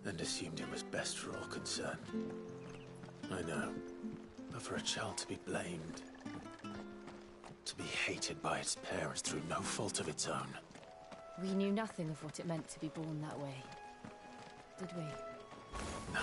and assumed it was best for all concerned. I know, but for a child to be blamed, to be hated by its parents through no fault of its own. We knew nothing of what it meant to be born that way, did we? No.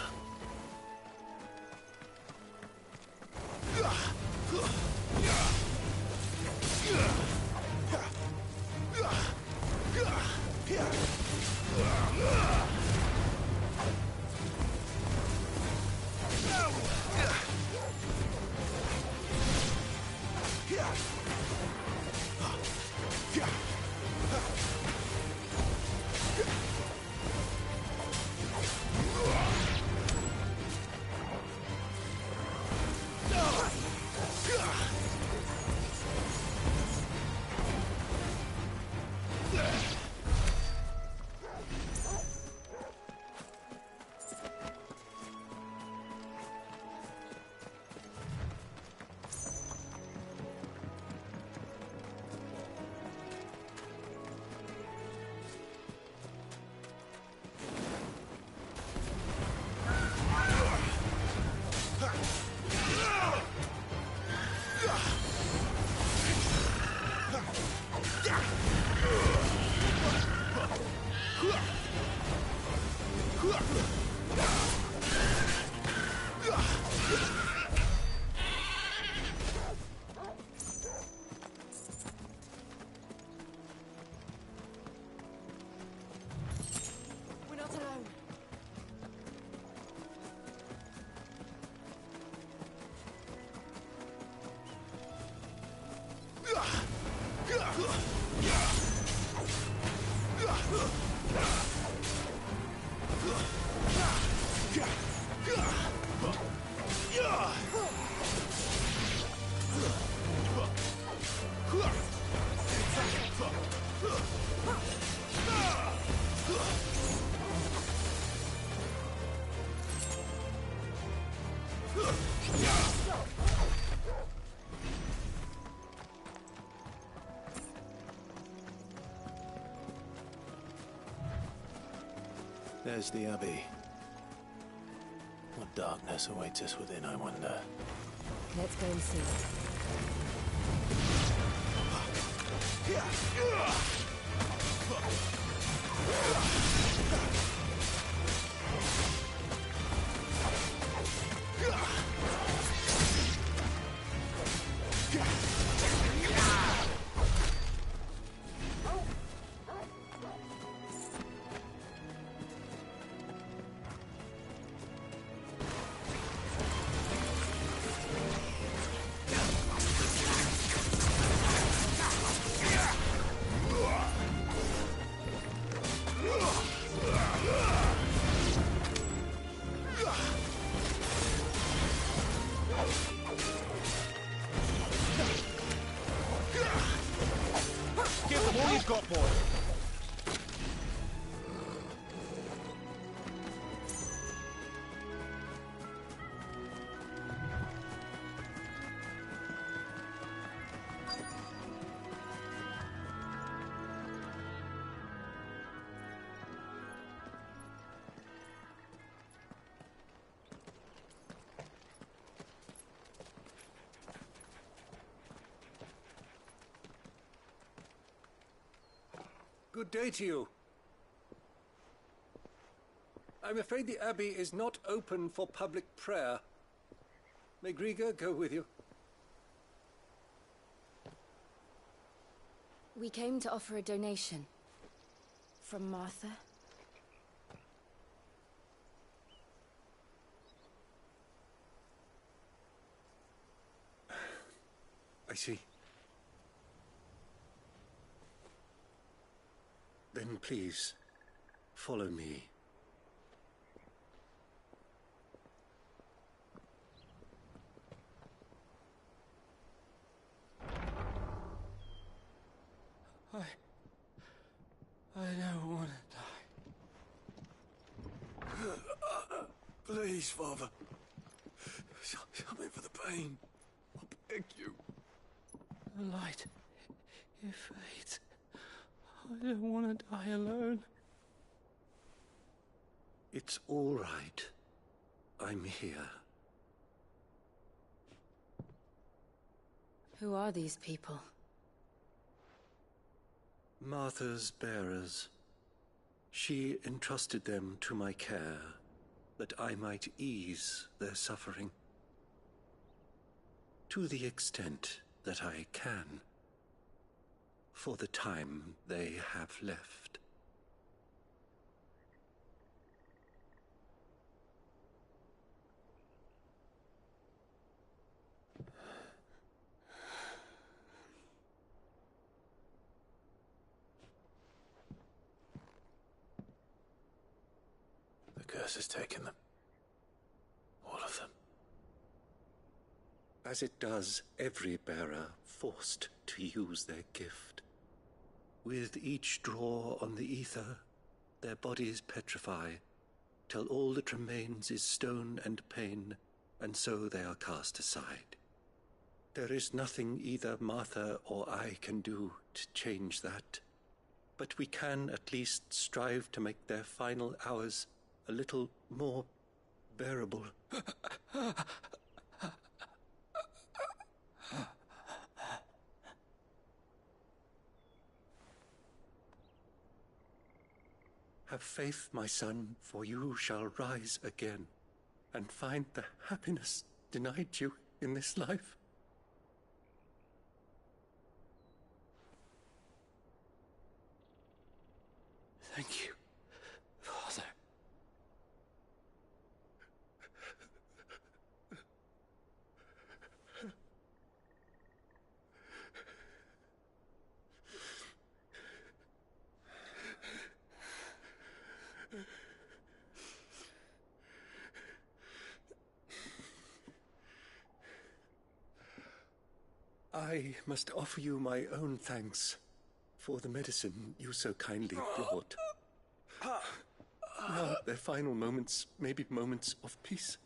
There's the Abbey. What darkness awaits us within, I wonder? Let's go and see. Got more. Good day to you. I'm afraid the Abbey is not open for public prayer. May Grieger go with you? We came to offer a donation. From Martha. I see. Then please, follow me. I don't want to die. Please, Father. Help me for the pain. I beg you. The light, it fades. I don't want to die alone. It's all right. I'm here. Who are these people? Martha's bearers. She entrusted them to my care, that I might ease their suffering. To the extent that I can, for the time they have left. The curse has taken them. All of them. As it does every bearer forced to use their gift. With each draw on the ether, their bodies petrify, till all that remains is stone and pain, and so they are cast aside. There is nothing either Martha or I can do to change that, but we can at least strive to make their final hours a little more bearable. Have faith, my son, for you shall rise again, and find the happiness denied you in this life. Thank you, Father. I must offer you my own thanks for the medicine you so kindly brought. Now their final moments may be moments of peace.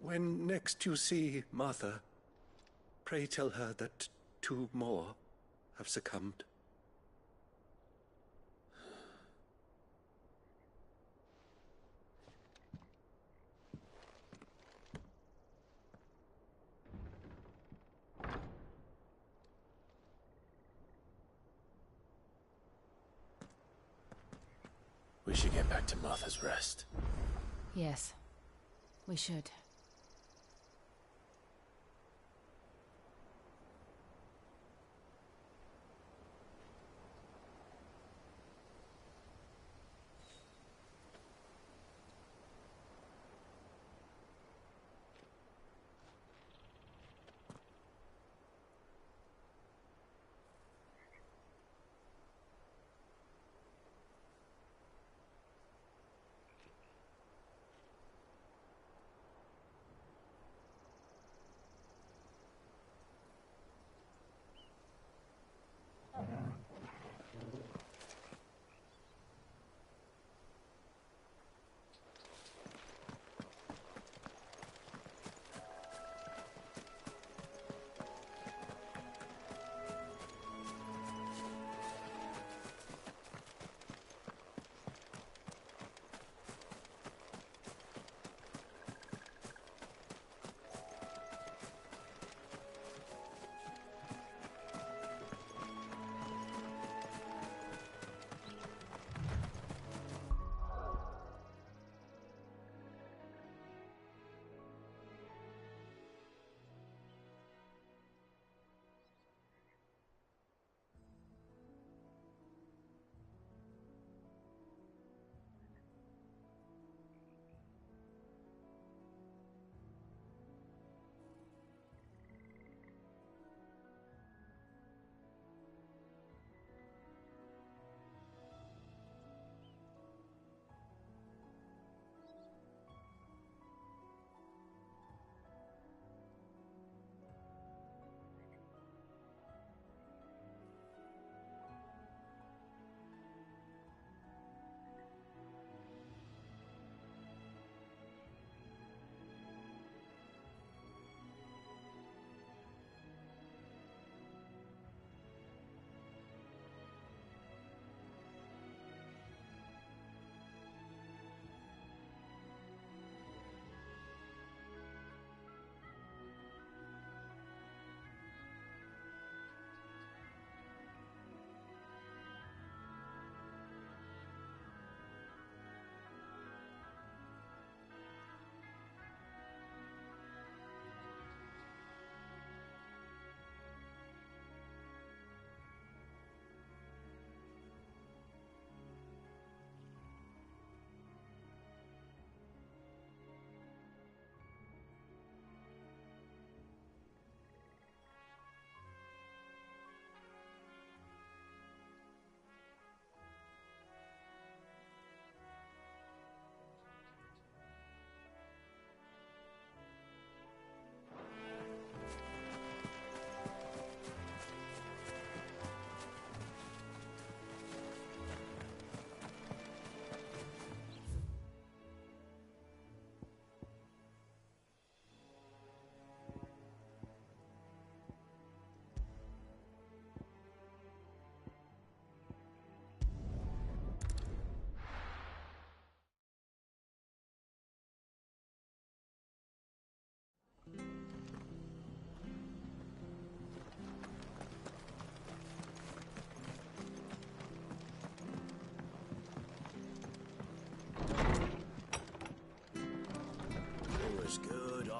When next you see Martha, pray tell her that 2 more have succumbed. We should get back to Martha's Rest. Yes, we should.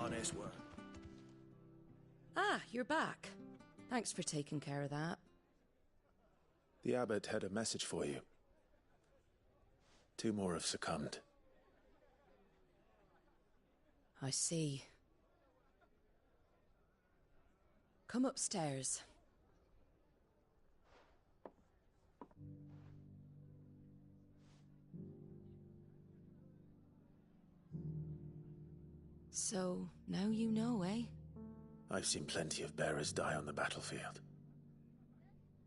honest work. Ah, you're back. Thanks for taking care of that. The abbot had a message for you. 2 more have succumbed. I see. Come upstairs. So, now you know, eh? I've seen plenty of bearers die on the battlefield.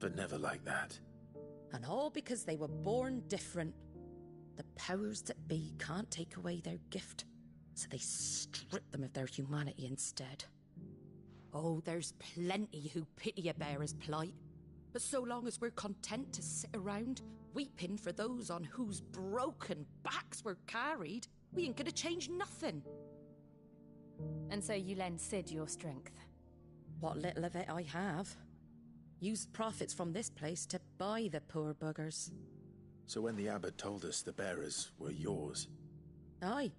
But never like that. And all because they were born different. The powers that be can't take away their gift, so they strip them of their humanity instead. Oh, there's plenty who pity a bearer's plight. But so long as we're content to sit around, weeping for those on whose broken backs we're carried, we ain't gonna change nothing. And so you lend Sid your strength? What little of it I have. Used profits from this place to buy the poor buggers. So when the abbot told us the bearers were yours... Aye,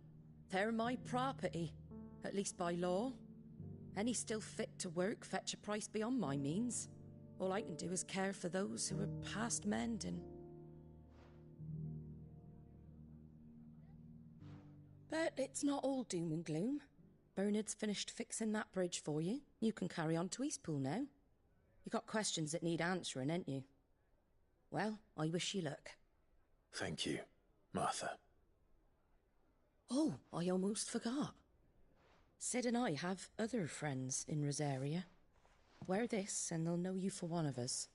they're my property, at least by law. Any still fit to work fetch a price beyond my means. All I can do is care for those who are past mending. But it's not all doom and gloom. Bernard's finished fixing that bridge for you. You can carry on to Eastpool now. You got questions that need answering, ain't you? Well, I wish you luck. Thank you, Martha. Oh, I almost forgot. Sid and I have other friends in Rosaria. Wear this and they'll know you for one of us.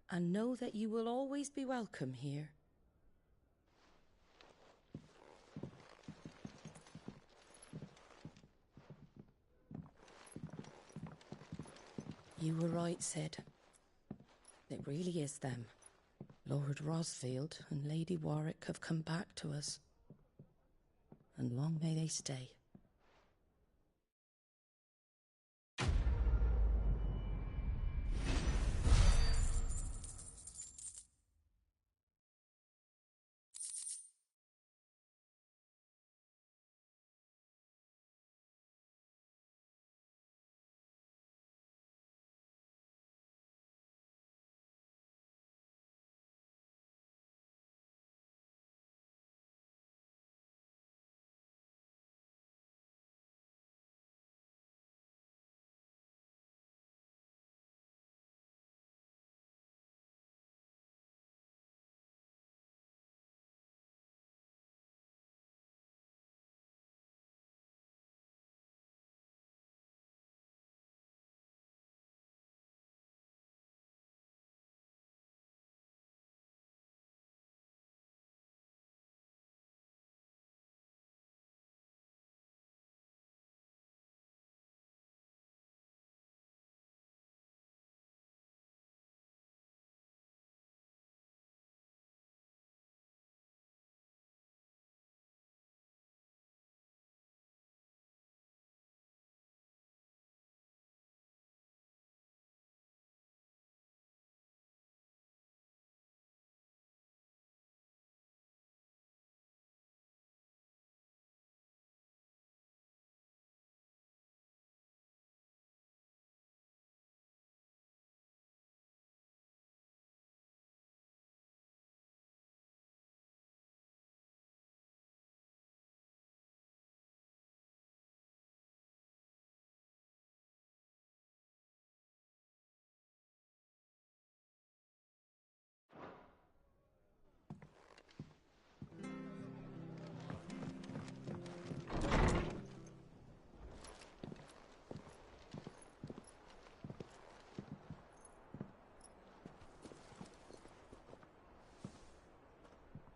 And know that you will always be welcome here. You were right, Sid. It really is them. Lord Rosfield and Lady Warwick have come back to us. And long may they stay.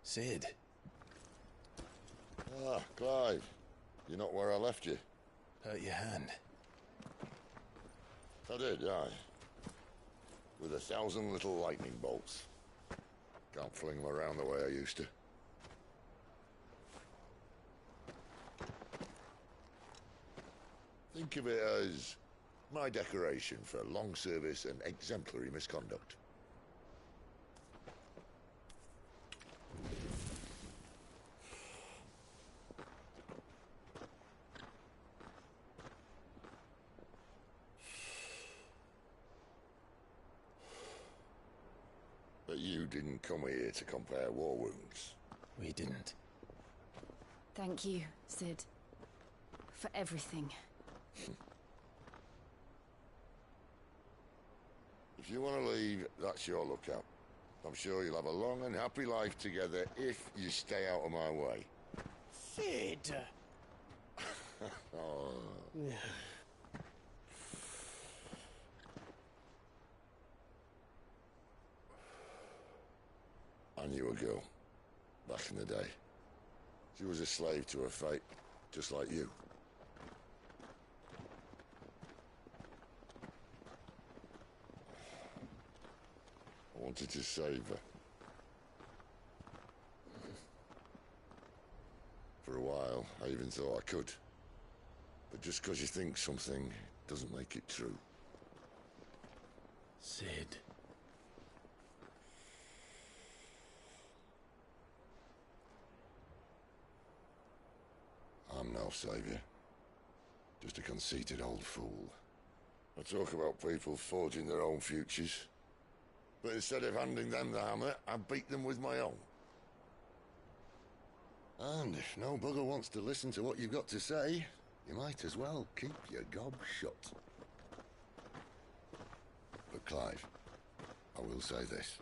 Sid. Ah, Clive. You're not where I left you. Hurt your hand. I did, aye. With 1,000 little lightning bolts. Can't fling them around the way I used to. Think of it as my decoration for long service and exemplary misconduct. you didn't come here to compare war wounds. We didn't. Thank you, Sid. For everything. If you want to leave, that's your lookout. I'm sure you'll have a long and happy life together if you stay out of my way. Sid! Oh. I knew a girl, back in the day. She was a slave to her fate, just like you. I wanted to save her. For a while, I even thought I could. But just because you think something doesn't make it true. Sid. I'm no savior. Just a conceited old fool. I talk about people forging their own futures. But instead of handing them the hammer, I beat them with my own. And if no bugger wants to listen to what you've got to say, you might as well keep your gob shut. But Clive, I will say this.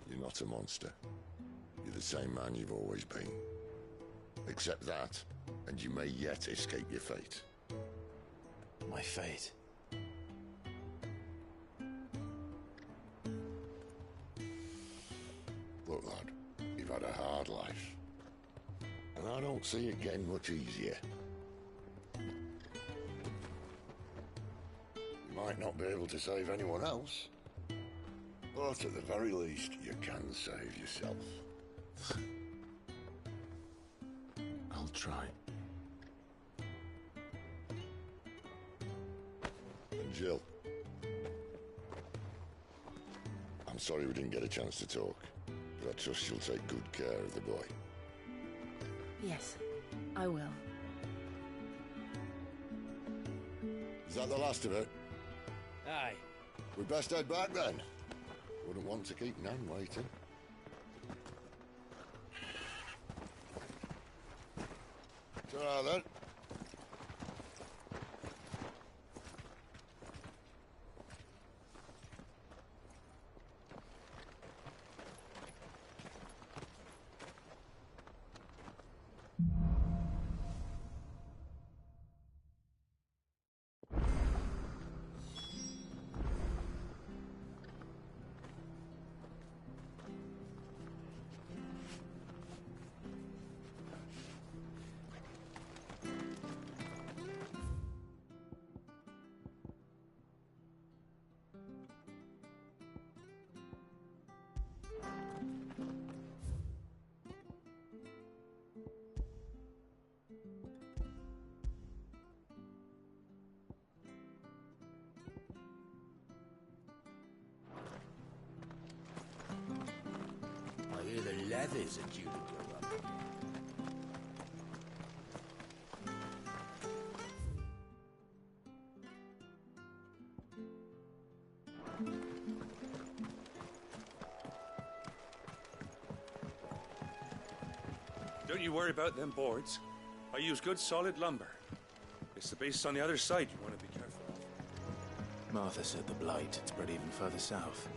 You're not a monster. You're the same man you've always been. Accept that, and you may yet escape your fate. My fate. Look, lad, you've had a hard life. And I don't see it getting much easier. You might not be able to save anyone else, but at the very least, you can save yourself. I'll try. And Jill, I'm sorry we didn't get a chance to talk, but I trust you'll take good care of the boy. Yes, I will. Is that the last of it? Aye. We best head back then. Wouldn't want to keep Nan waiting. Ta-ra then. I hear the leathers are due to go up. Don't you worry about them boards. I use good solid lumber. It's the base on the other side you want to be careful of. Martha said the blight had spread even further south,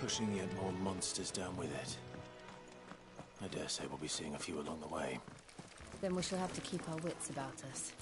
pushing yet more monsters down with it. I dare say we'll be seeing a few along the way. Then we shall have to keep our wits about us.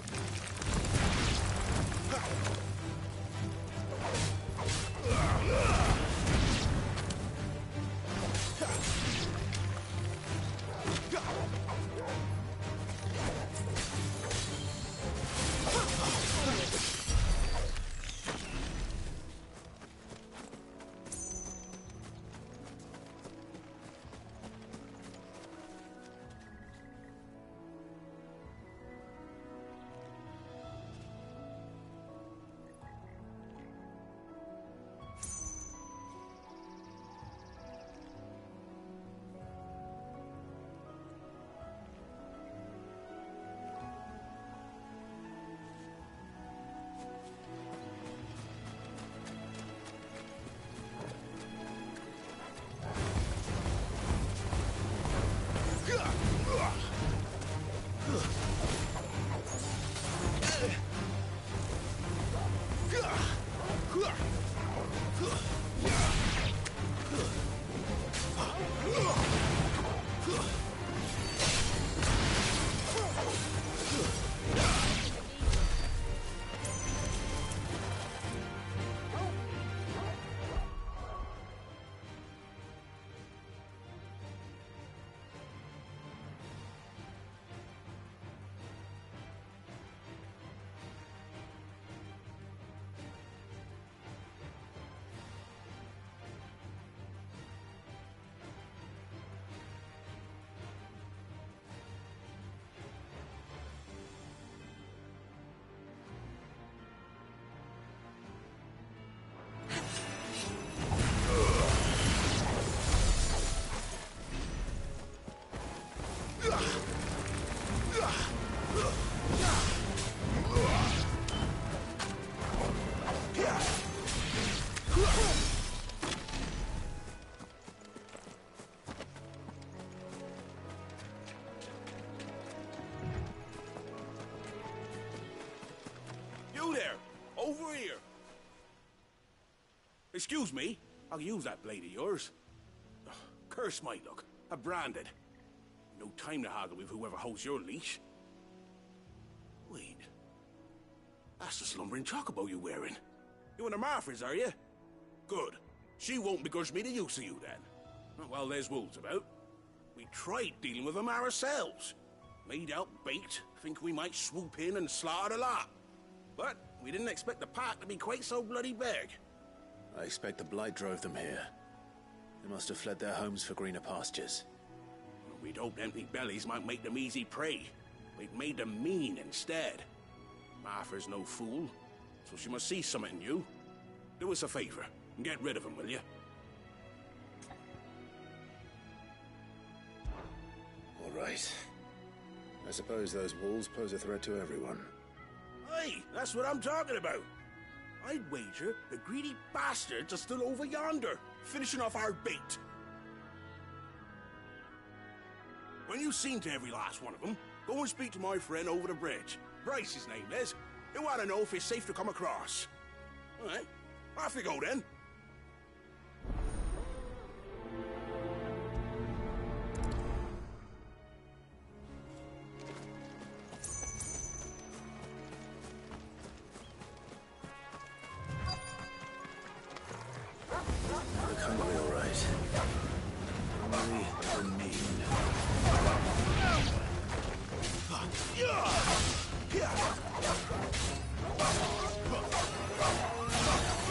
You there! Over here! Excuse me, I'll use that blade of yours. Ugh, curse my luck. I'm branded. No time to haggle with whoever holds your leash. Wait. That's the slumbering chocobo you're wearing. You and the Marfors, are you? Good. She won't begrudge me the use of you, then. Well, there's wolves about. We tried dealing with them ourselves. Made out baked, think we might swoop in and slaughter the lot. But we didn't expect the pack to be quite so bloody big. I expect the blight drove them here. They must have fled their homes for greener pastures. We'd hoped empty bellies might make them easy prey. We'd made them mean instead. Martha's no fool, so she must see something in you. Do us a favor and get rid of them, will you? All right. I suppose those wolves pose a threat to everyone. Hey, that's what I'm talking about. I'd wager the greedy bastards are still over yonder, finishing off our bait. When you've seen to every last one of them, go and speak to my friend over the bridge. Bryce, his name is. He'll want to know if it's safe to come across. All right, off you go then. Look hungry, all right. Hungry and mean.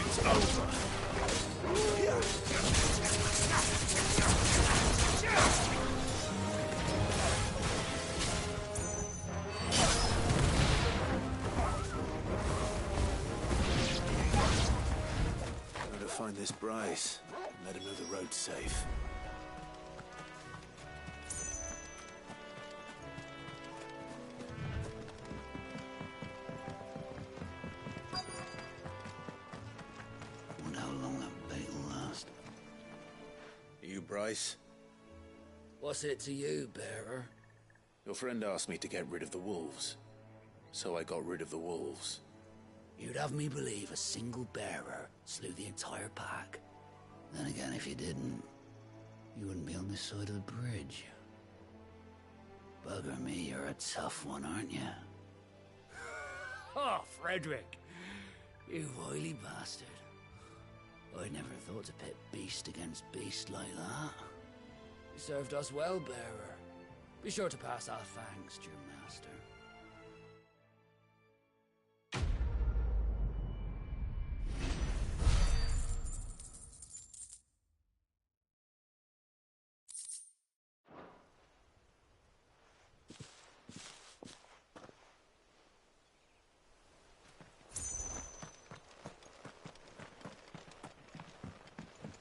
It's over. Gotta find this Bryce and let him know the road's safe. Wonder how long that bait will last. Are you Bryce? What's it to you, bearer? Your friend asked me to get rid of the wolves. So I got rid of the wolves. You'd have me believe a single bearer slew the entire pack. Then again, if you didn't, you wouldn't be on this side of the bridge. Bugger me, you're a tough one, aren't you? Oh, Frederick! You wily bastard. I'd never thought to pit beast against beast like that. You served us well, bearer. Be sure to pass our thanks to your master.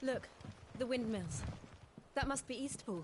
Look, the windmills. That must be Eastpool.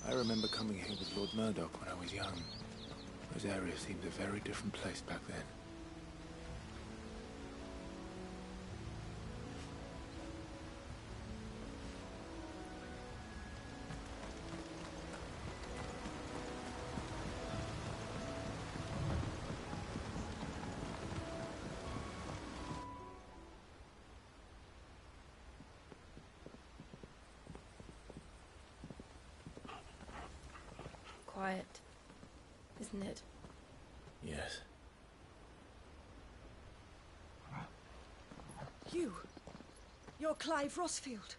I remember coming here with Lord Murdoch when I was young. Those areas seemed a very different place back then. Quiet, isn't it? Yes. You're Clive Rossfield.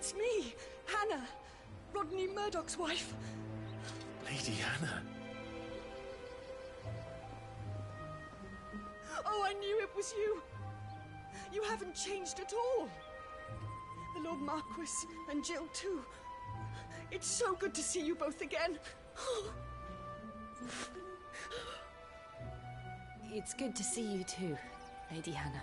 It's me, Hannah, Rodney Murdoch's wife. Lady Hannah. Oh, I knew it was you. You haven't changed at all. The Lord Marquis and Jill too. It's so good to see you both again. It's good to see you too, Lady Hannah.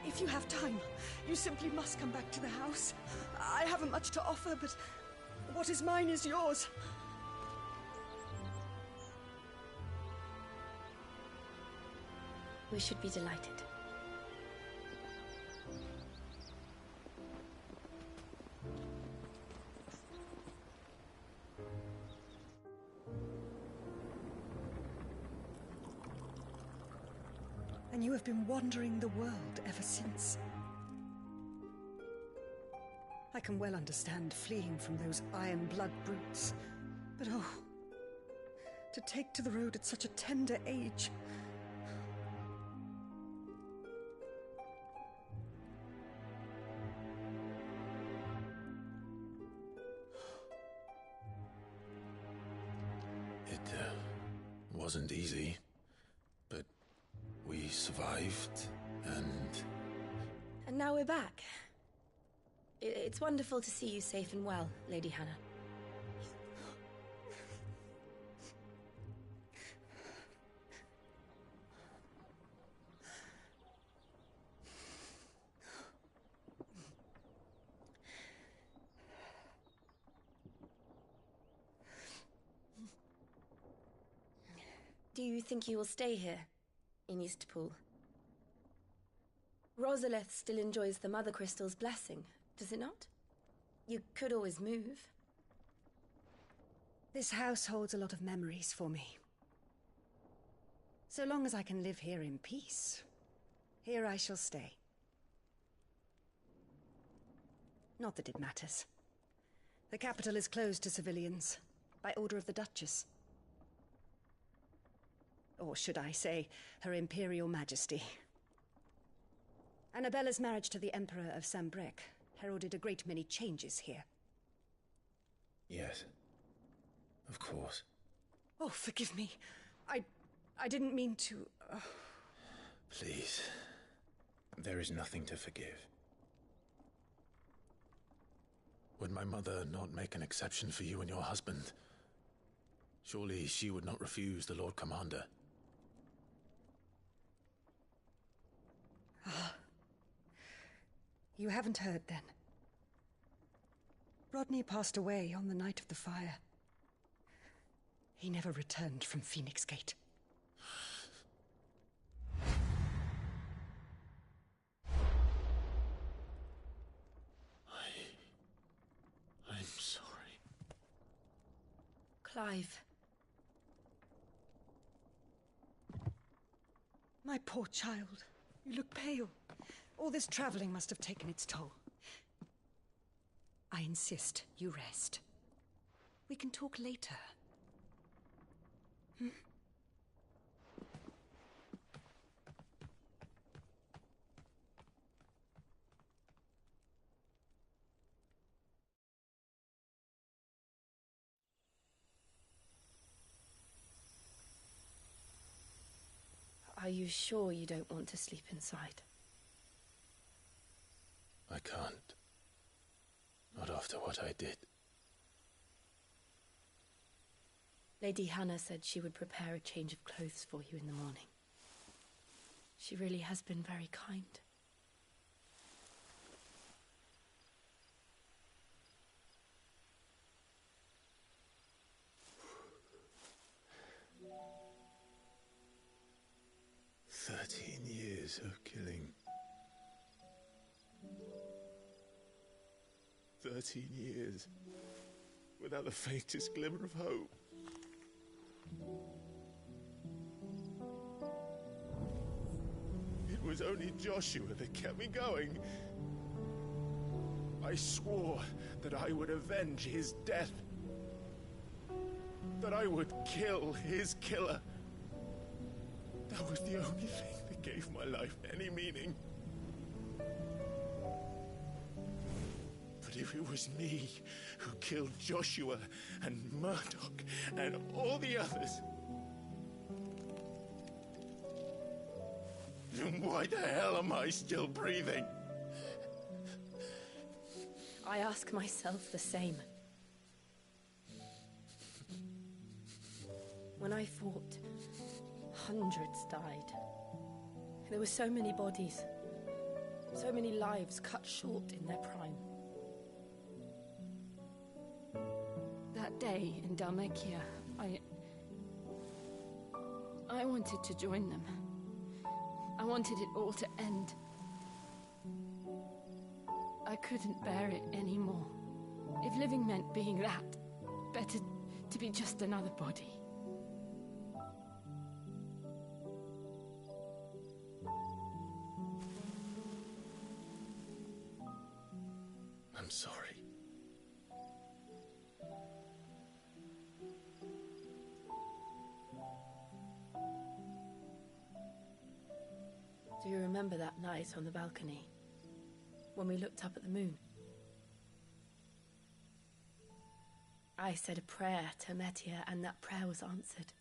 If you have time, you simply must come back to the house. I haven't much to offer, but what is mine is yours. We should be delighted. And you have been wandering the world ever since. I can well understand fleeing from those iron blood brutes, but oh, to take to the road at such a tender age. It wasn't easy, but we survived, and now we're back. It's wonderful to see you safe and well, Lady Hannah. Do you think you will stay here, in Eastpool? Rosalith still enjoys the Mother Crystal's blessing, does it not? You could always move. This house holds a lot of memories for me. So long as I can live here in peace, here I shall stay. Not that it matters. The capital is closed to civilians, by order of the Duchess. Or should I say, Her Imperial Majesty. Annabella's marriage to the Emperor of Sambrec heralded a great many changes here. yes, of course. Oh, forgive me. I didn't mean to... Please, there is nothing to forgive. Would my mother not make an exception for you and your husband? Surely she would not refuse the Lord Commander. You haven't heard, then. Rodney passed away on the night of the fire. He never returned from Phoenix Gate. I'm sorry. Clive. My poor child. You look pale. All this traveling must have taken its toll. I insist you rest. We can talk later. Are you sure you don't want to sleep inside? I can't. Not after what I did. Lady Hannah said she would prepare a change of clothes for you in the morning. She really has been very kind. Years of killing. 13 years without the faintest glimmer of hope. It was only Joshua that kept me going. I I swore that I would avenge his death. That I would kill his killer. That was the only thing that gave my life any meaning. But if it was me who killed Joshua and Murdoch and all the others, then why the hell am I still breathing? I ask myself the same. When I fought, hundreds died. There were so many bodies, so many lives cut short in their prime. That day in Dalmekia, I wanted to join them. I wanted it all to end. I couldn't bear it anymore. If living meant being that, better to be just another body. I'm sorry. Do you remember that night on the balcony? When we looked up at the moon? I said a prayer to Metia, and that prayer was answered.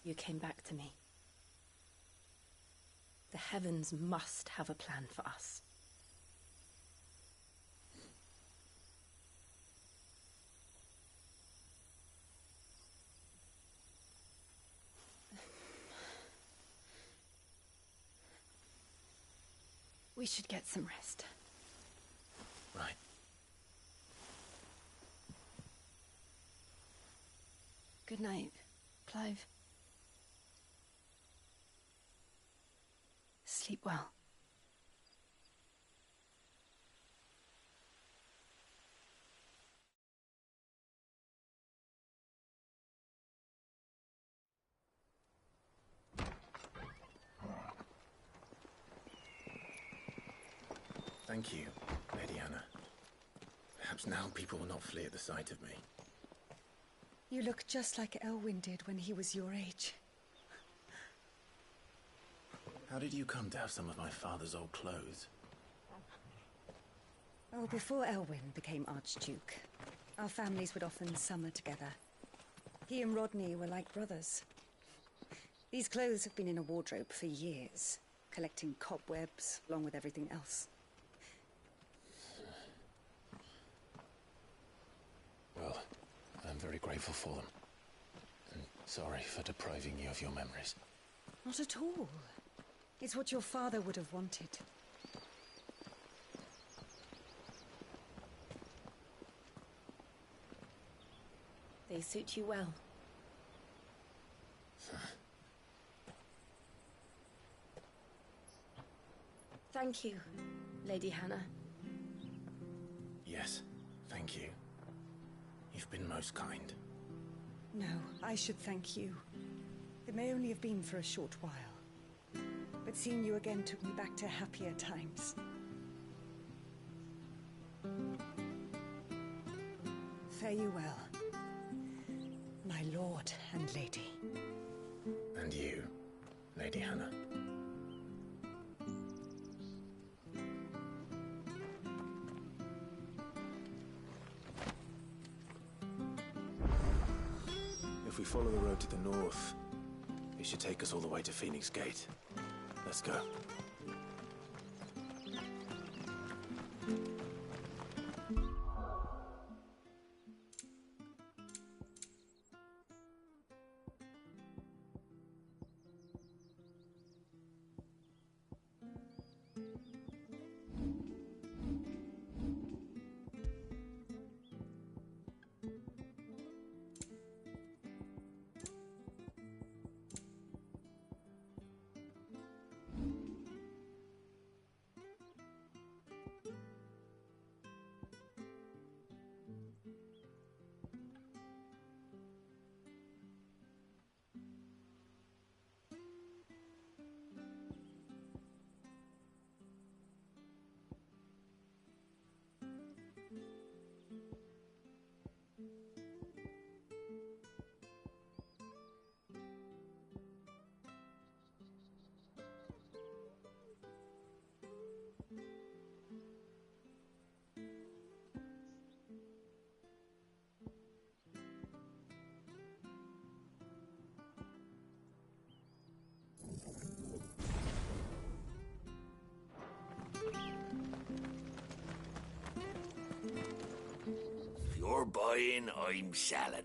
You came back to me. The heavens must have a plan for us. We should get some rest. Right. Good night, Clive. Sleep well. Thank you, Lady Hannah. Perhaps now people will not flee at the sight of me. You look just like Elwyn did when he was your age. How did you come to have some of my father's old clothes? Oh, before Elwyn became Archduke, our families would often summer together. He and Rodney were like brothers. These clothes have been in a wardrobe for years, collecting cobwebs along with everything else. Well, I'm very grateful for them. And sorry for depriving you of your memories. Not at all. It's what your father would have wanted. They suit you well. Thank you, Lady Hannah. Yes, thank you. You've been most kind. No, I should thank you. It may only have been for a short while, but seeing you again took me back to happier times. Fare you well, my lord and lady. And you, Lady Hannah. If we follow the road to the north, it should take us all the way to Phoenix Gate. Let's go. You're buying, I'm selling.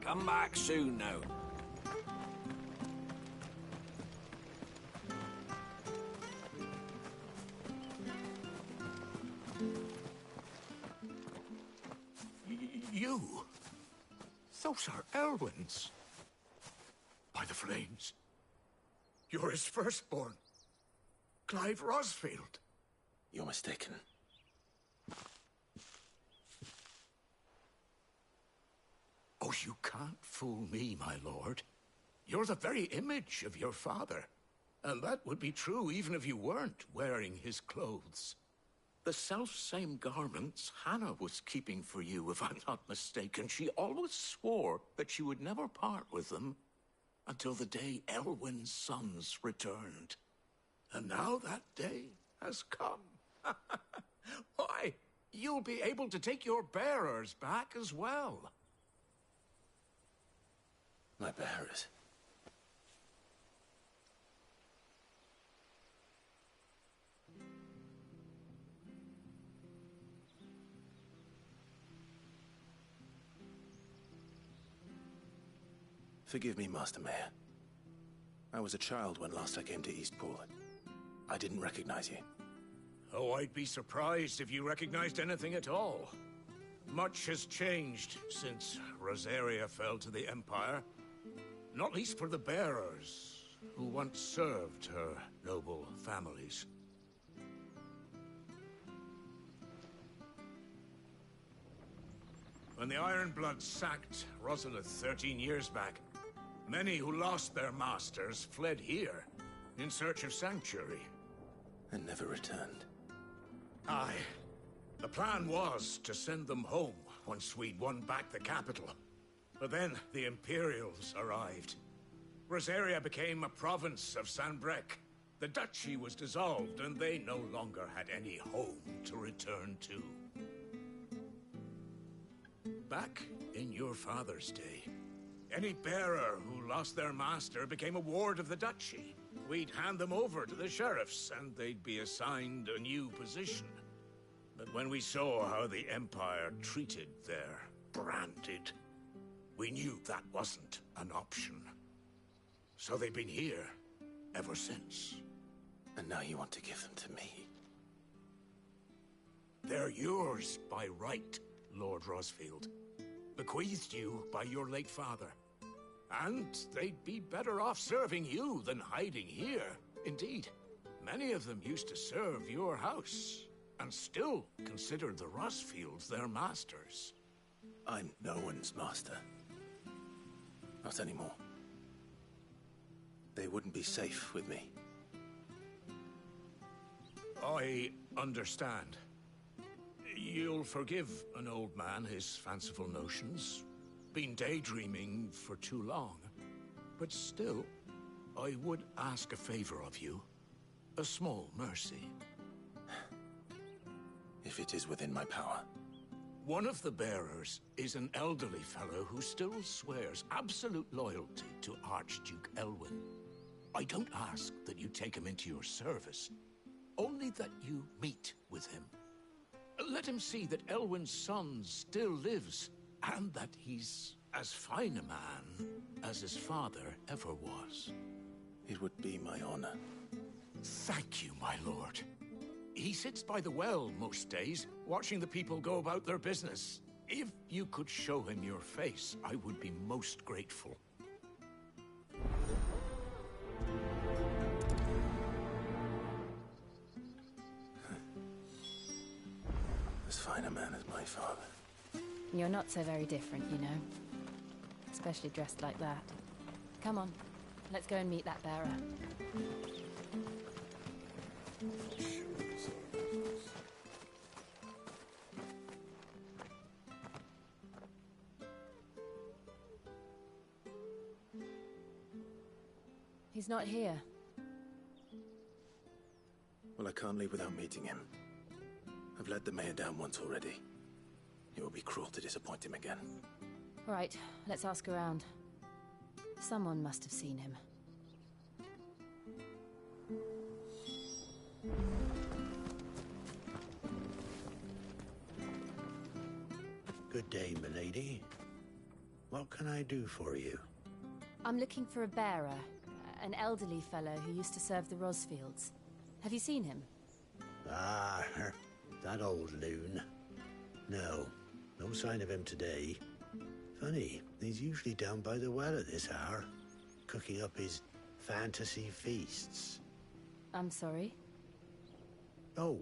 Come back soon now. You? Those are Elwyn's. By the flames. You're his firstborn. Clive Rosfield. You're mistaken. Oh, you can't fool me, my lord. You're the very image of your father. And that would be true even if you weren't wearing his clothes. The self-same garments Hannah was keeping for you, if I'm not mistaken. She always swore that she would never part with them until the day Elwyn's sons returned. And now that day has come. Why, you'll be able to take your bearers back as well. My bearers. Forgive me, Master Mayor. I was a child when last I came to Eastpool. I didn't recognize you. Oh, I'd be surprised if you recognized anything at all. Much has changed since Rosaria fell to the Empire. Not least for the bearers, who once served her noble families. When the Ironbloods sacked Rosalith 13 years back, many who lost their masters fled here in search of sanctuary. And never returned. Aye. The plan was to send them home once we'd won back the capital. But then the Imperials arrived. Rosaria became a province of Sanbreque. The duchy was dissolved, and they no longer had any home to return to. Back in your father's day, any bearer who lost their master became a ward of the duchy. We'd hand them over to the sheriffs, and they'd be assigned a new position. But when we saw how the Empire treated their branded, we knew that wasn't an option. So they've been here ever since. And now you want to give them to me? They're yours by right, Lord Rosfield. Bequeathed you by your late father. And they'd be better off serving you than hiding here. Indeed, many of them used to serve your house, and still consider the Rosfields their masters. I'm no one's master. Not anymore. They wouldn't be safe with me. I understand. You'll forgive an old man his fanciful notions. Been daydreaming for too long. But still, I would ask a favor of you. A small mercy. If it is within my power. One of the bearers is an elderly fellow who still swears absolute loyalty to Archduke Elwyn. I don't ask that you take him into your service, only that you meet with him. Let him see that Elwyn's son still lives, and that he's as fine a man as his father ever was. It would be my honor. Thank you, my lord. He sits by the well most days, watching the people go about their business. If you could show him your face, I would be most grateful. As fine a man as my father. You're not so very different, you know. Especially dressed like that. Come on, let's go and meet that bearer. He's not here. Well, I can't leave without meeting him. I've let the mayor down once already. It would be cruel to disappoint him again. Right, let's ask around. Someone must have seen him. Good day, milady. What can I do for you? I'm looking for a bearer, an elderly fellow who used to serve the Rosfields. Have you seen him? Ah, that old loon. No, no sign of him today. Funny, he's usually down by the well at this hour, cooking up his fantasy feasts. I'm sorry? Oh,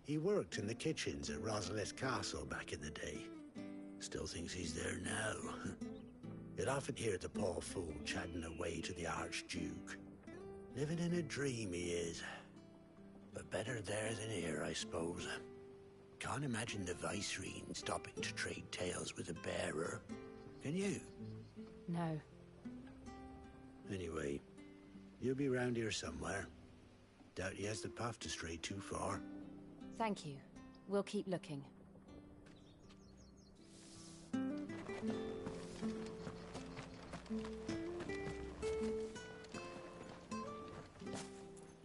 he worked in the kitchens at Rosalith Castle back in the day. Still thinks he's there now. You'd often hear the poor fool chatting away to the Archduke. Living in a dream he is. But better there than here, I suppose. Can't imagine the Viceroy stopping to trade tales with a bearer. Can you? No. Anyway, you'll be round here somewhere. Doubt he has the path to stray too far. Thank you. We'll keep looking.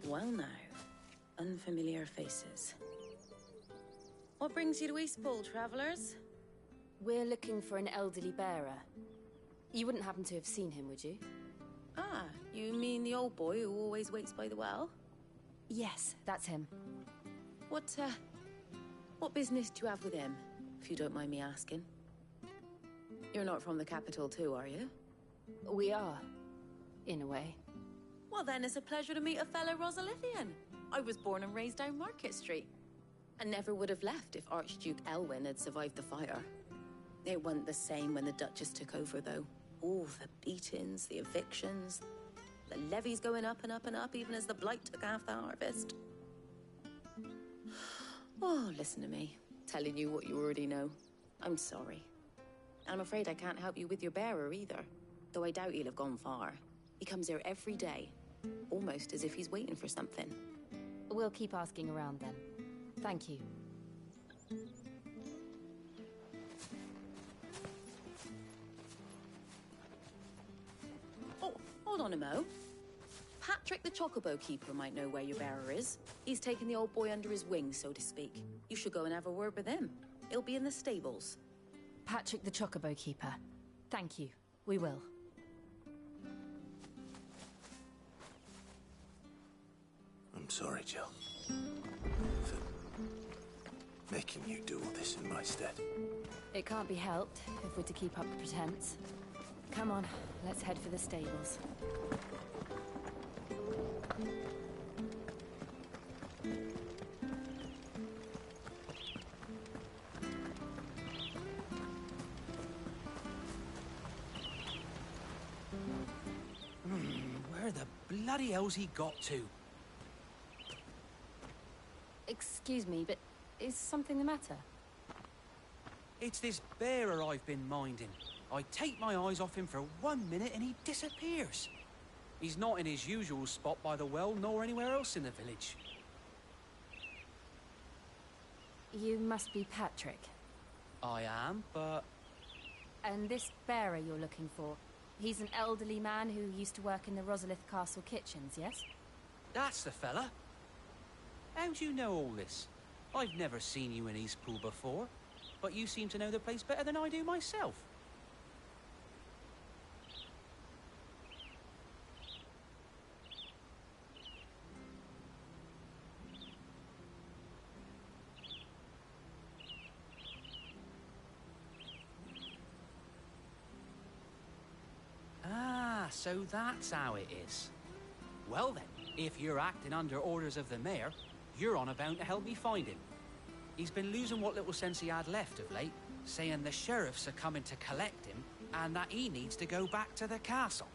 Well now, unfamiliar faces. What brings you to Eastpool, travelers? We're looking for an elderly bearer. You wouldn't happen to have seen him, would you? Ah, you mean the old boy who always waits by the well? Yes, that's him. What business do you have with him, if you don't mind me asking? You're not from the capital too, are you? We are, in a way. Well then, it's a pleasure to meet a fellow Rosalithian. I was born and raised down Market Street. And never would have left if Archduke Elwyn had survived the fire. It wasn't the same when the Duchess took over, though. All the beatings, the evictions, the levies going up and up and up, even as the Blight took half the harvest. Oh, listen to me, telling you what you already know. I'm sorry. I'm afraid I can't help you with your bearer either, though I doubt he'll have gone far. He comes here every day, almost as if he's waiting for something. We'll keep asking around then. Thank you. Oh, hold on a mo. Patrick the Chocobo Keeper might know where your bearer is. He's taken the old boy under his wing, so to speak. You should go and have a word with him. He'll be in the stables. Patrick the Chocobo Keeper. Thank you. We will. I'm sorry, Jill. For making you do all this in my stead. It can't be helped if we're to keep up the pretense. Come on, let's head for the stables. Where the bloody hell's he got to? Excuse me, but is something the matter? It's this bearer I've been minding. I take my eyes off him for 1 minute and he disappears. He's not in his usual spot by the well, nor anywhere else in the village. You must be Patrick. I am, but... And this bearer you're looking for, he's an elderly man who used to work in the Rosalith Castle kitchens, yes? That's the fella. How do you know all this? I've never seen you in Eastpool before, but you seem to know the place better than I do myself. Ah, so that's how it is. Well then, if you're acting under orders of the mayor, you're on about to help me find him. He's been losing what little sense he had left of late, saying the sheriffs are coming to collect him and that he needs to go back to the castle.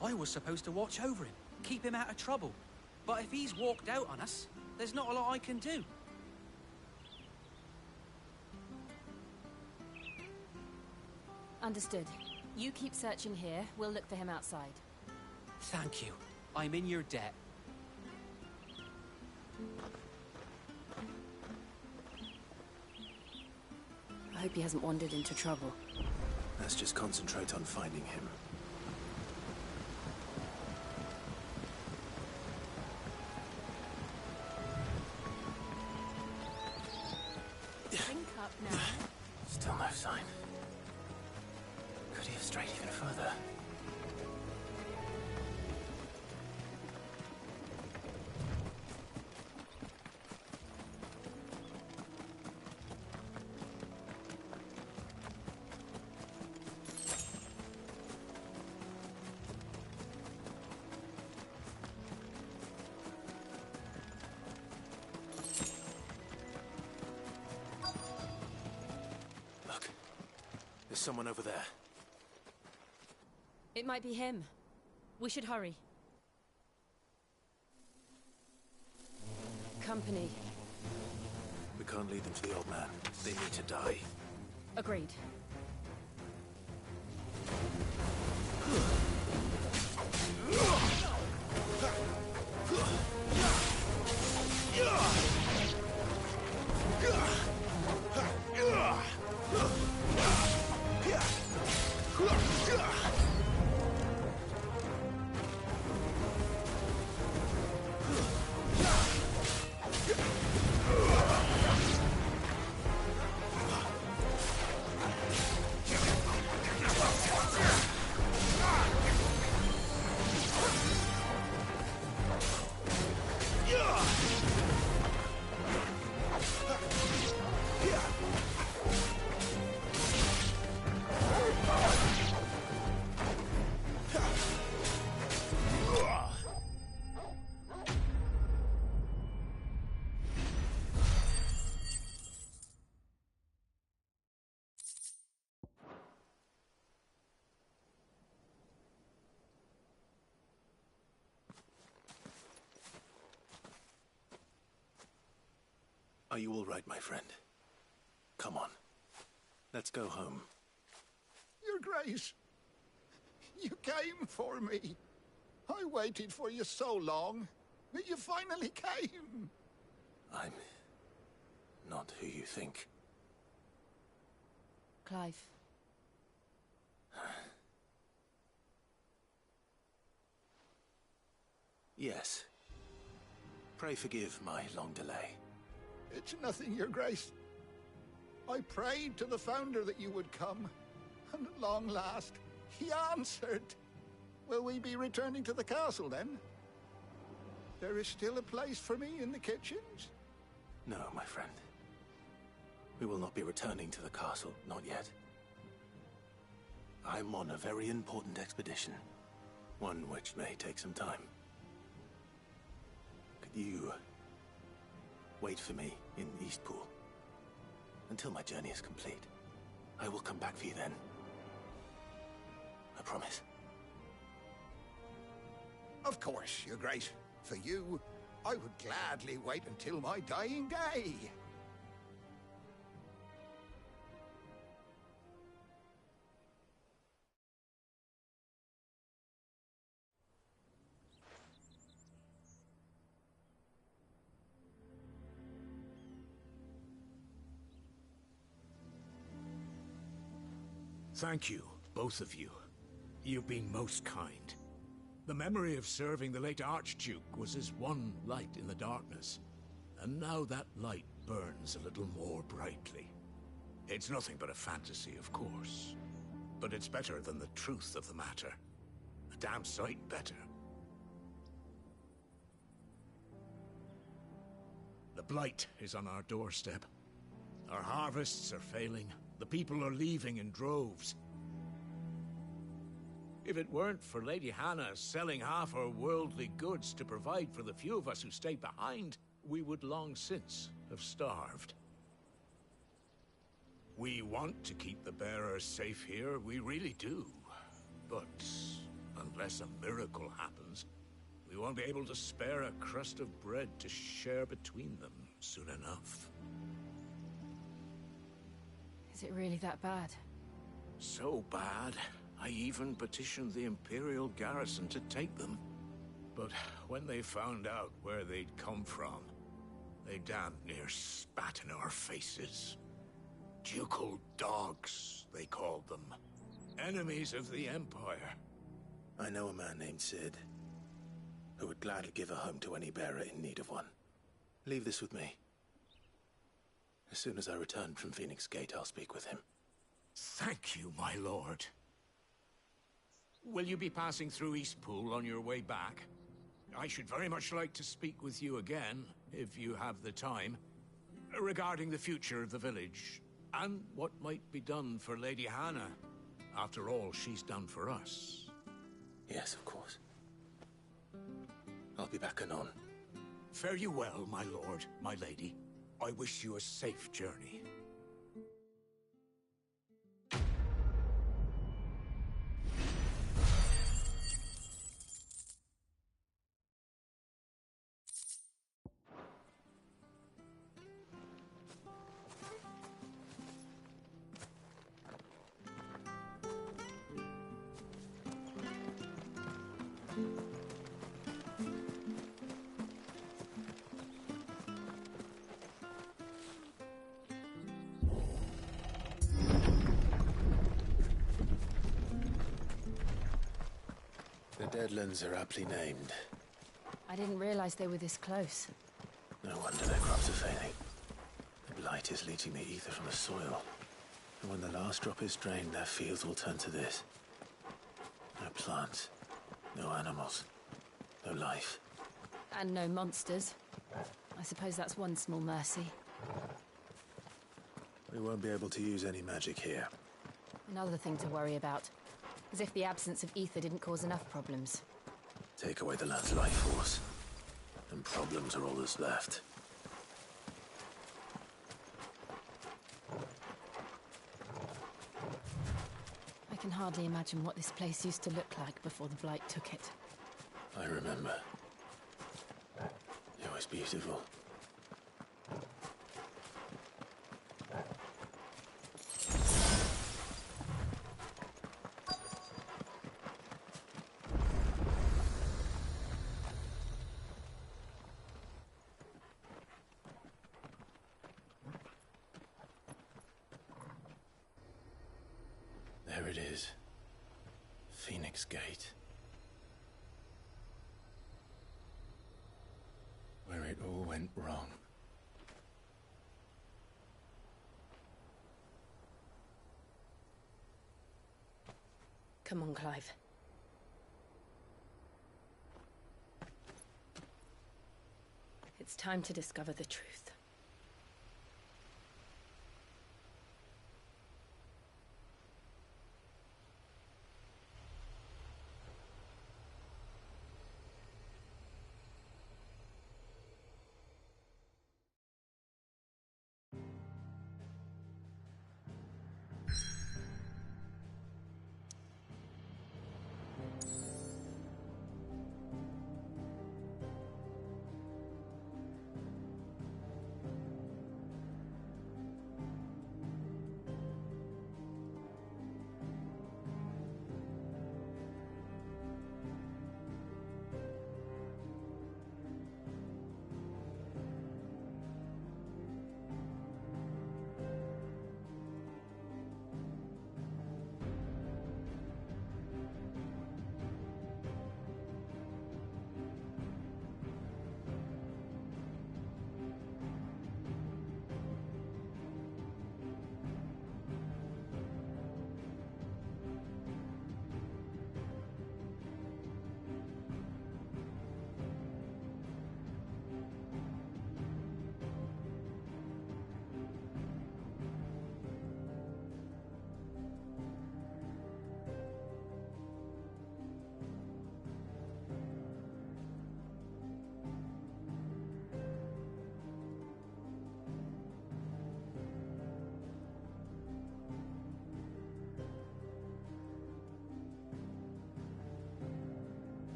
I was supposed to watch over him, keep him out of trouble. But if he's walked out on us, there's not a lot I can do. Understood. You keep searching here, we'll look for him outside. Thank you. I'm in your debt. I hope he hasn't wandered into trouble. Let's just concentrate on finding him. Drink up now. Still no sign. Could he have strayed even further? There's someone over there. It might be him. We should hurry. Company. We can't lead them to the old man. They need to die. Agreed. Are you all right, my friend? Come on. Let's go home. Your Grace, you came for me. I waited for you so long, but you finally came. I'm not who you think. Clive. Yes. Pray forgive my long delay. It's nothing, Your Grace. I prayed to the Founder that you would come, and at long last, he answered. Will we be returning to the castle, then? There is still a place for me in the kitchens? No, my friend. We will not be returning to the castle, not yet. I'm on a very important expedition. One which may take some time. Could you wait for me in Eastpool until my journey is complete? I will come back for you then. I promise. Of course, Your Grace. For you, I would gladly wait until my dying day. Thank you, both of you. You've been most kind. The memory of serving the late Archduke was as one light in the darkness, and now that light burns a little more brightly. It's nothing but a fantasy, of course, but it's better than the truth of the matter. A damn sight better. The blight is on our doorstep. Our harvests are failing. The people are leaving in droves. If it weren't for Lady Hannah selling half her worldly goods to provide for the few of us who stayed behind, we would long since have starved. We want to keep the bearers safe here, we really do. But unless a miracle happens, we won't be able to spare a crust of bread to share between them soon enough. Is it really that bad? So bad, I even petitioned the Imperial garrison to take them. But when they found out where they'd come from, they damn near spat in our faces. Ducal dogs, they called them. Enemies of the Empire. I know a man named Sid, who would gladly give a home to any bearer in need of one. Leave this with me. As soon as I return from Phoenix Gate, I'll speak with him. Thank you, my lord. Will you be passing through Eastpool on your way back? I should very much like to speak with you again, if you have the time, regarding the future of the village, and what might be done for Lady Hannah, after all she's done for us. Yes, of course. I'll be back anon. Fare you well, my lord, my lady. I wish you a safe journey. The Deadlands are aptly named. I didn't realize they were this close. No wonder their crops are failing. The blight is leaching the ether from the soil. And when the last drop is drained, their fields will turn to this. No plants, no animals, no life. And no monsters. I suppose that's one small mercy. We won't be able to use any magic here. Another thing to worry about. As if the absence of ether didn't cause enough problems. Take away the land's life force, and problems are all that's left. I can hardly imagine what this place used to look like before the Blight took it. I remember. It was beautiful. There it is. Phoenix Gate. Where it all went wrong. Come on, Clive. It's time to discover the truth.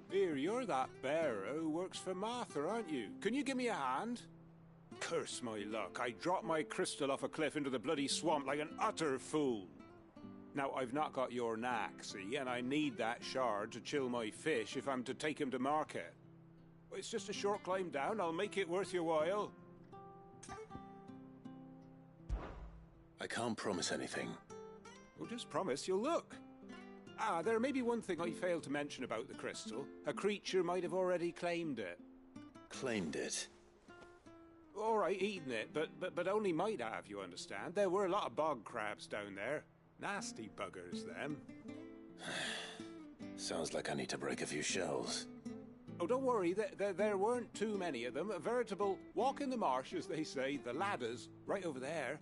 Here, you're that bearer who works for Martha, aren't you? Can you give me a hand? Curse my luck, I dropped my crystal off a cliff into the bloody swamp like an utter fool. Now, I've not got your knack, see, and I need that shard to chill my fish if I'm to take him to market. It's just a short climb down, I'll make it worth your while. I can't promise anything. Well, just promise you'll look. Ah, there may be one thing I failed to mention about the crystal. A creature might have already claimed it. Claimed it? All right, eaten it, but only might have, you understand. There were a lot of bog crabs down there. Nasty buggers, them. Sounds like I need to break a few shells. Oh, don't worry, there weren't too many of them. A veritable walk in the marsh, as they say, the ladders, right over there.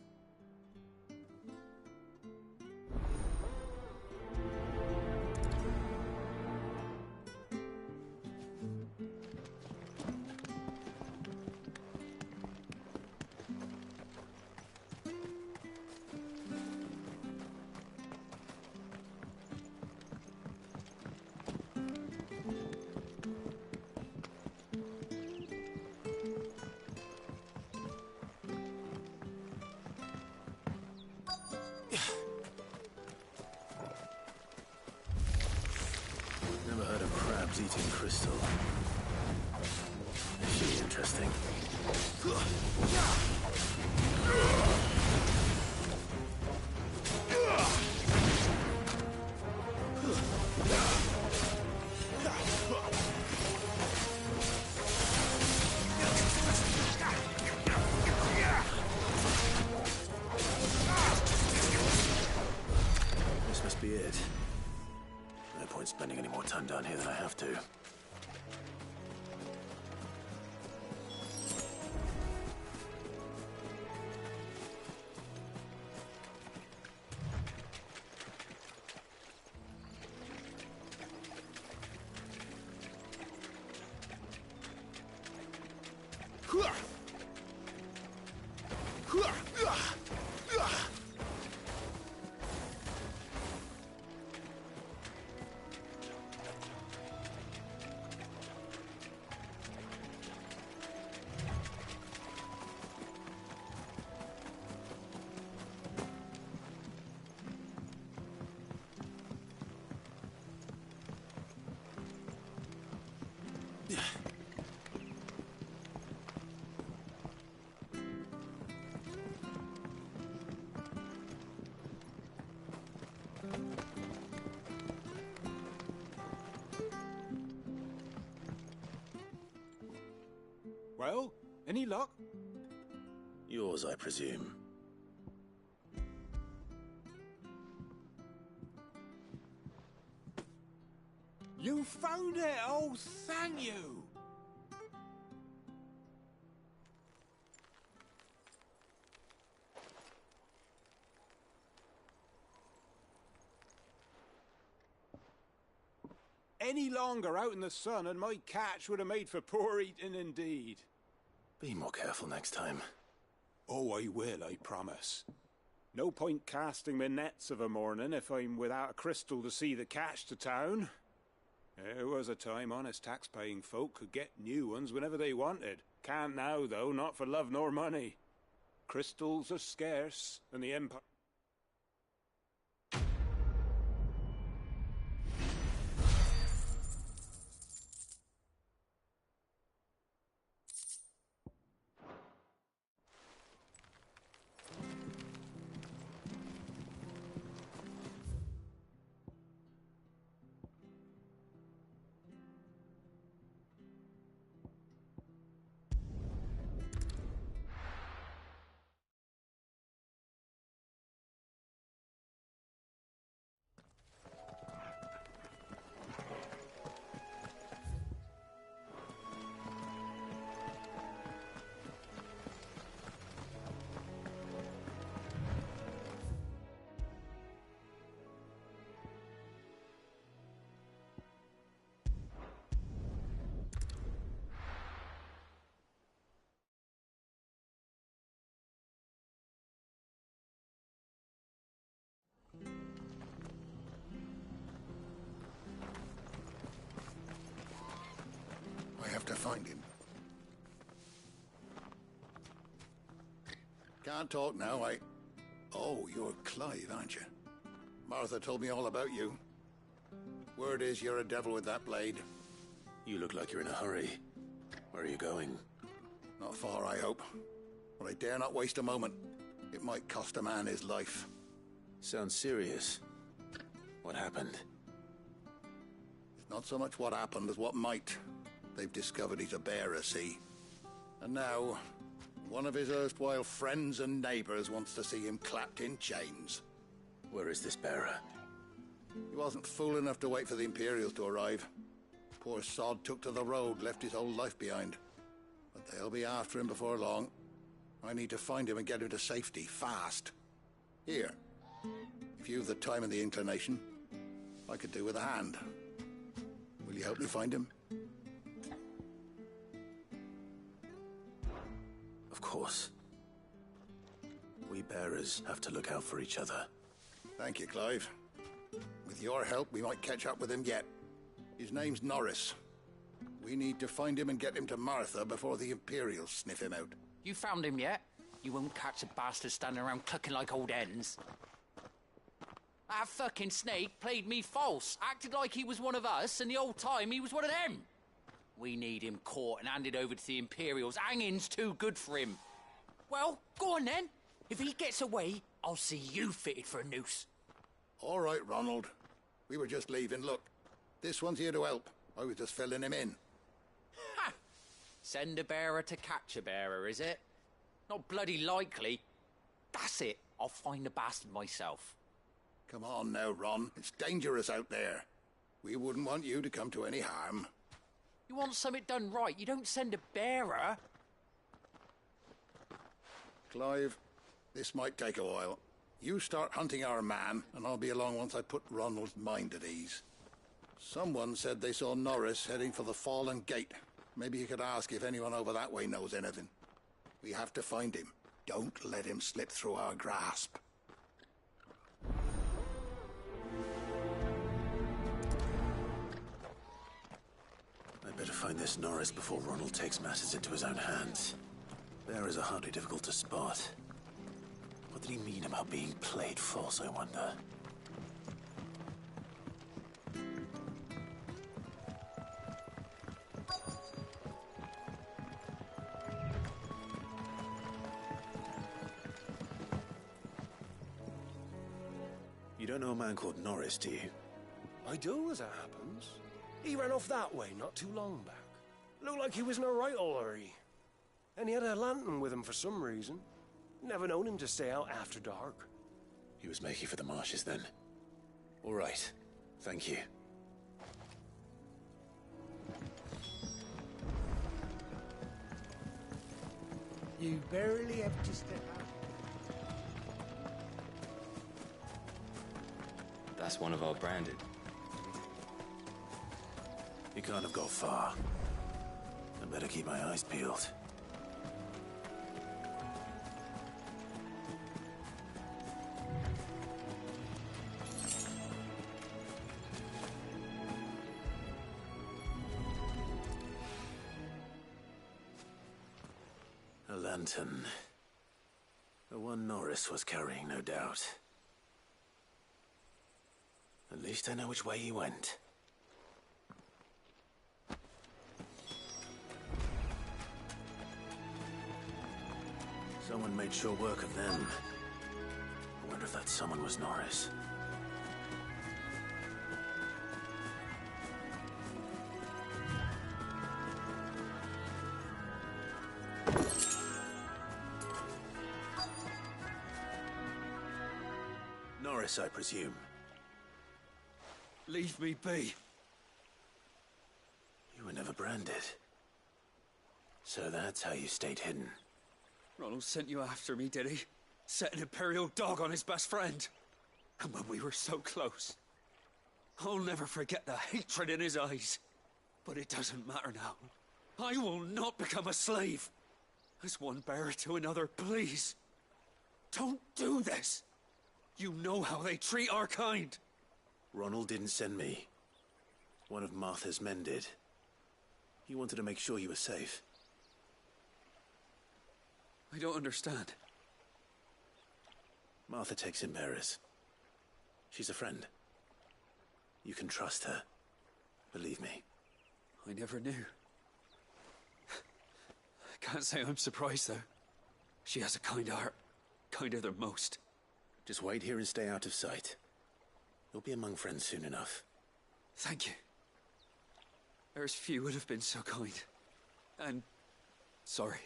Never heard of crabs eating crystal. This should be interesting. This must be it. No point spending any more time down here than I have to. Well, any luck? Yours, I presume. You found it! Oh, thank you! Any longer out in the sun and my catch would have made for poor eating indeed. Be more careful next time. Oh, I will, I promise. No point casting my nets of a morning if I'm without a crystal to see the catch to town. There was a time honest tax-paying folk could get new ones whenever they wanted. Can't now, though, not for love nor money. Crystals are scarce, and the Empire... have to find him. Can't talk now, Oh, you're Clive, aren't you? Martha told me all about you. Word is you're a devil with that blade. You look like you're in a hurry. Where are you going? Not far, I hope. But I dare not waste a moment. It might cost a man his life. Sounds serious. What happened? It's not so much what happened as what might. They've discovered he's a bearer, see? And now, one of his erstwhile friends and neighbors wants to see him clapped in chains. Where is this bearer? He wasn't fool enough to wait for the Imperials to arrive. Poor sod took to the road, left his whole life behind. But they'll be after him before long. I need to find him and get him to safety, fast. Here, if you've the time and the inclination, I could do with a hand. Will you help me find him? Of course. We bearers have to look out for each other. Thank you, Clive. With your help, we might catch up with him yet. His name's Norris. We need to find him and get him to Martha before the Imperials sniff him out. You found him yet? You won't catch a bastard standing around clucking like old hens. That fucking snake played me false, acted like he was one of us, and the whole time he was one of them. We need him caught and handed over to the Imperials. Hanging's too good for him. Well, go on then. If he gets away, I'll see you fitted for a noose. All right, Ronald. We were just leaving. Look, this one's here to help. I was just filling him in. Ha! Send a bearer to catch a bearer, is it? Not bloody likely. That's it. I'll find the bastard myself. Come on now, Ron. It's dangerous out there. We wouldn't want you to come to any harm. You want something done right, you don't send a bearer. Clive, this might take a while. You start hunting our man, and I'll be along once I put Ronald's mind at ease. Someone said they saw Norris heading for the Fallen Gate. Maybe you could ask if anyone over that way knows anything. We have to find him. Don't let him slip through our grasp. I'd better find this Norris before Ronald takes matters into his own hands. Bearers are hardly difficult to spot. What did he mean about being played false, I wonder? You don't know a man called Norris, do you? I do, as it happens. He ran off that way not too long back. Looked like he was in a right old hurry. And he had a lantern with him for some reason. Never known him to stay out after dark. He was making for the marshes then. All right. Thank you. You barely have to step out. That's one of our branded. He can't have got far. I better keep my eyes peeled. A lantern. The one Norris was carrying, no doubt. At least I know which way he went. Someone made sure work of them. I wonder if that someone was Norris. Norris, I presume. Leave me be. You were never branded. So that's how you stayed hidden. Ronald sent you after me, did he? Set an Imperial dog on his best friend. And when we were so close. I'll never forget the hatred in his eyes. But it doesn't matter now. I will not become a slave. As one bearer to another, please. Don't do this. You know how they treat our kind. Ronald didn't send me. One of Martha's men did. He wanted to make sure you were safe. I don't understand. Martha takes in bearers. She's a friend. You can trust her. Believe me. I never knew. I can't say I'm surprised, though. She has a kind heart. Kinder than most. Just wait here and stay out of sight. You'll be among friends soon enough. Thank you. There's few would have been so kind. And sorry.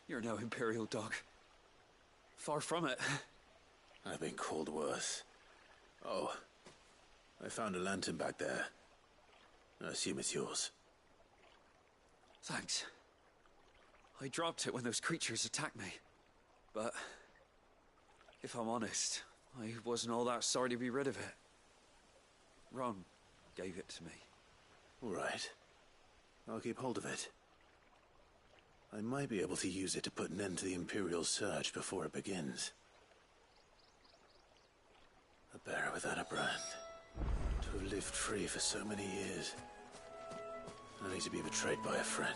You're no Imperial dog. Far from it. I've been called worse. Oh, I found a lantern back there. I assume it's yours. Thanks. I dropped it when those creatures attacked me. But if I'm honest, I wasn't all that sorry to be rid of it. Ron gave it to me. All right. I'll keep hold of it. I might be able to use it to put an end to the Imperial surge before it begins. A bearer without a brand. To have lived free for so many years. Only to be betrayed by a friend.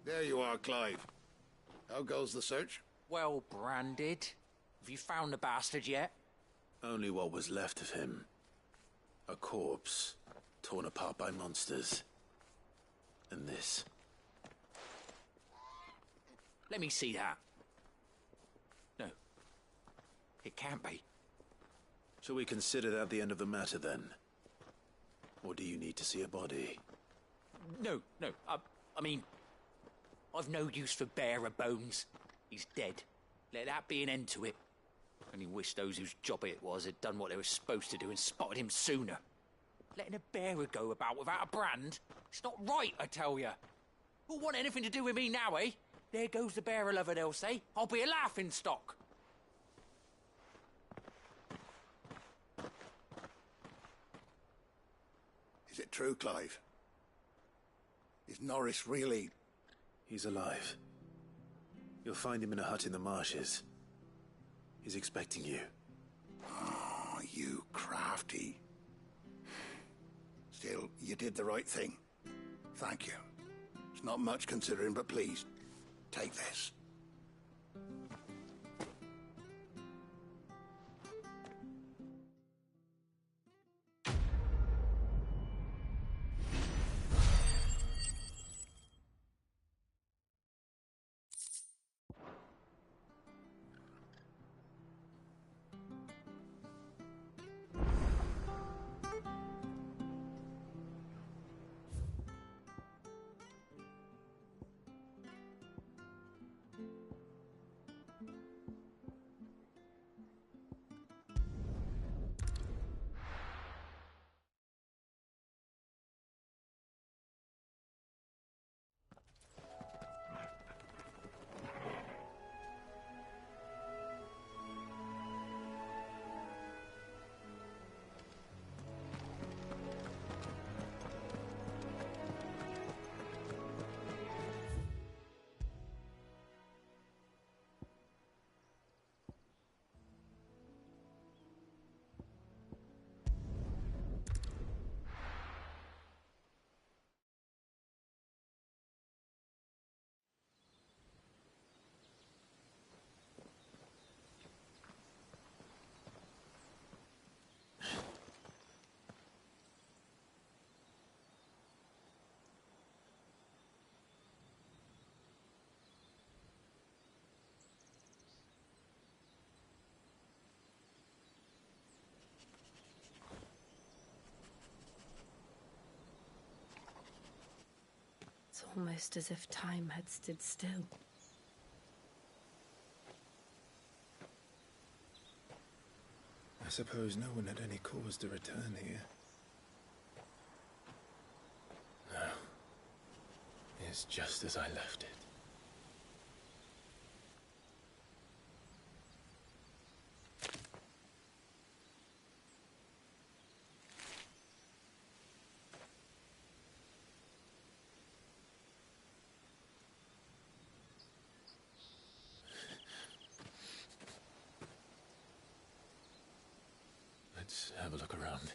There you are, Clive. How goes the search? Well branded. Have you found the bastard yet? Only what was left of him. A corpse, torn apart by monsters. And this. Let me see that. No. It can't be. Shall we consider that the end of the matter, then? Or do you need to see a body? No. I mean, I've no use for bearer bones. He's dead. Let that be an end to it. Only wish those whose job it was had done what they were supposed to do and spotted him sooner. Letting a bearer go about without a brand? It's not right, I tell you. Who'll want anything to do with me now, eh? There goes the bearer lover, they'll say. I'll be a laughing stock. Is it true, Clive? Is Norris really... He's alive. You'll find him in a hut in the marshes. He's expecting you. Oh, you crafty. Still, you did the right thing. Thank you. It's not much considering, but please, take this. It's almost as if time had stood still. I suppose no one had any cause to return here. No. It's just as I left it. Let's have a look around.